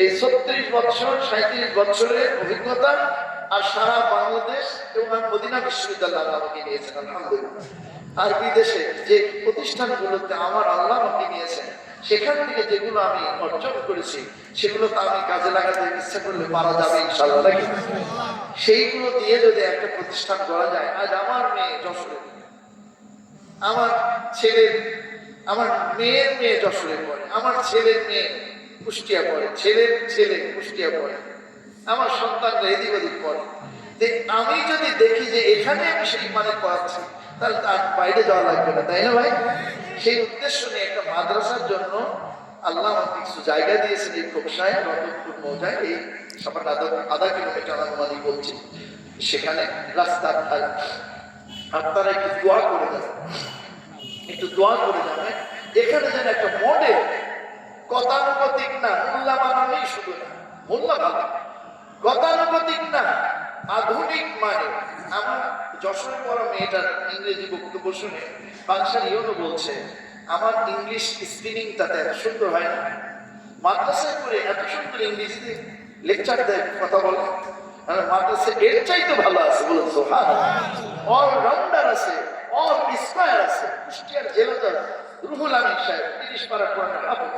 এই 36 বছর 37 বছরের অভিজ্ঞতা আর সারা বাংলাদেশ এবং মদিনা বিশ্ববিদ্যালয় আমাকে নিয়েছেন আলহামদুলিল্লাহ। আর বিদেশে যে প্রতিষ্ঠানগুলোতে আমার আল্লাহ আমাকে নিয়েছেন সেখান থেকে যেগুলো আমি অর্জন করেছি সেগুলো তো আমি কাজে লাগাতে ইচ্ছা করলে পারা যাবে ইনশাআল্লাহ নাকি? সেইগুলো দিয়ে যদি একটা প্রতিষ্ঠান করা যায়, আজ আমার মেয়ে যশোরে, আমার ছেলের আমার মেয়ের মেয়ে যশোরে পড়ে, আমার ছেলের মেয়ে কুষ্টিয়া পড়ে, ছেলের ছেলে কুষ্টিয়া পড়ে, আমার সন্তানরা এদিক ওদিক পড়ে। আমি যদি দেখি যে এখানে আমি সেই মানে পড়াচ্ছি তাহলে তার বাইরে যাওয়া লাগবে না, তাই না ভাই? সেই উদ্দেশ্য নিয়ে একটা মাদ্রাসার জন্য আল্লাহ আমাকে কিছু জায়গা দিয়েছেন এই খোকসায় রতনপুর মৌজায়, এই সবার আধা কিলোমিটার আনুমানিক বলছি, সেখানে রাস্তার ধারে। আপনারা একটু দোয়া করে যাবেন, একটু দোয়া করে যাবেন এখানে যেন একটা মডেল, গতানুগতিক না, মোল্লা বানানোই শুধু না, মোল্লা ভালো, গতানুগতিক না, আধুনিক মানে। আমার যশোরে পড়া মেয়েটার ইংরেজি বক্তব্য শুনে বাংশার ইয়নো বলছে আমার ইংলিশ স্পিনিংটাতে এত সুন্দর হয় না, মাদ্রাসায় করে এত সুন্দর ইংরেজিতে লেকচার দেয়, কথা বলে, মাদ্রাসায় এর চাইতে ভালো আছে, বলুন সুবহানাল্লাহ। অলরাউন্ডার আছে, অল স্কয়ার আছে। কুষ্টিয়ার জেলা জজ রুহুল আমিন সাহেব 30 পারা কোরআনের হাফেজ,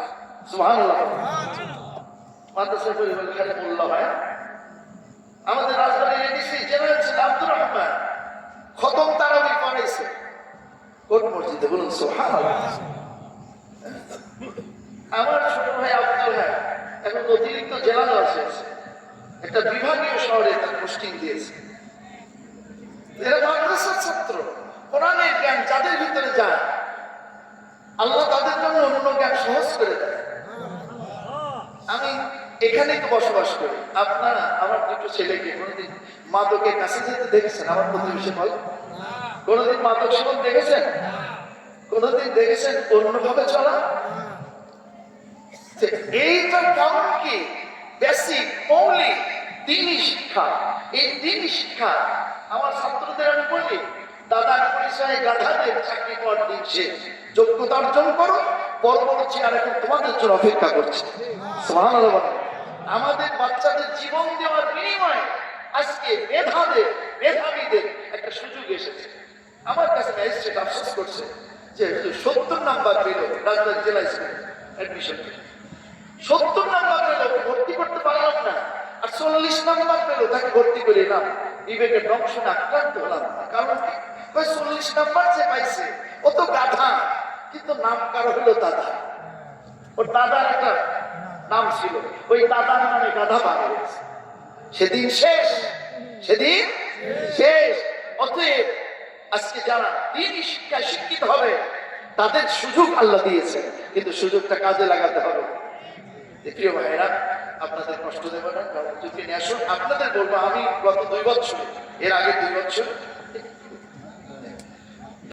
সুবহানাল্লাহ। মাদ্রাসায় করে খালি মোল্লা হয়। আমাদের রাজধানীর এডিসি জেনারেল ছিল আব্দুর রহমান, খতম তারাবি পড়াইছে কোট মসজিদে, বলুন সুবহানাল্লাহ। আমার ছোট ভাই আব্দুল হক এখন অতিরিক্ত জেলা জজ হয়েছে, একটা বিভাগীয় শহরে তার পোস্টিং দিয়েছে। এরা মাদ্রাসার ছাত্র, কোরআনের জ্ঞান যাদের ভিতরে যায় আল্লাহ তাদের জন্য অন্য জ্ঞান সহজ করে দেয়। আমি এখানেই তো বসবাস করি। আপনারা আমার দুটো ছেলেকে কোনোদিন মাদকের কাছে যেতে দেখেছেন? আমার প্রতিবেশী বল, কোনোদিন মাদক সেবন দেখেছেন? কোনোদিন দেখেছেন অন্যভাবে চলা? এইটার কারণ কি? বেসিক মৌলিক দ্বীনি শিক্ষা। এই দ্বীনি শিক্ষা আমার ছাত্রদের আমি বলি, দাদার পরিচয়ে গাধাদের চাকরি করার দিন শেষ, যোগ্যতা অর্জন করো, বড় বড় চেয়ার এখন তোমাদের জন্য অপেক্ষা করছে। সুবহানাল্লাহ। আমাদের বাচ্চাদের জীবন দেওয়ার বিনিময়ে আজকে মেধাবীদের একটা সুযোগ এসেছে। আমার কাছে ম্যাজিস্ট্রেট আফসোস করছে যে 70 নাম্বার পেল রাজবাড়ী জেলা স্কুলে অ্যাডমিশন, 70 নাম্বার পেল ভর্তি করতে পারলাম না, আর 40 নাম্বার পেল তাকে ভর্তি করে এলাম, বিবেকের দংশনে আক্রান্ত হলাম। কারণ 40 নাম্বার যে পাইছে ও তো গাধা, কিন্তু নাম কারো হলো দাদা, ওর দাদার একটা নাম ছিল, ওই দাদার নামে গাধা বার হয়েছে। সেদিন শেষ, সেদিন শেষ। অতএব আজকে যারা দ্বীনি শিক্ষায় শিক্ষিত হবে তাদের সুযোগ আল্লাহ দিয়েছে, কিন্তু সুযোগটা কাজে লাগাতে হবে। প্রিয় ভাইয়েরা, আপনাদের কষ্ট দেব না, আপনাদের বলবো আমি গত 2 বছর, এর আগে 2 বছর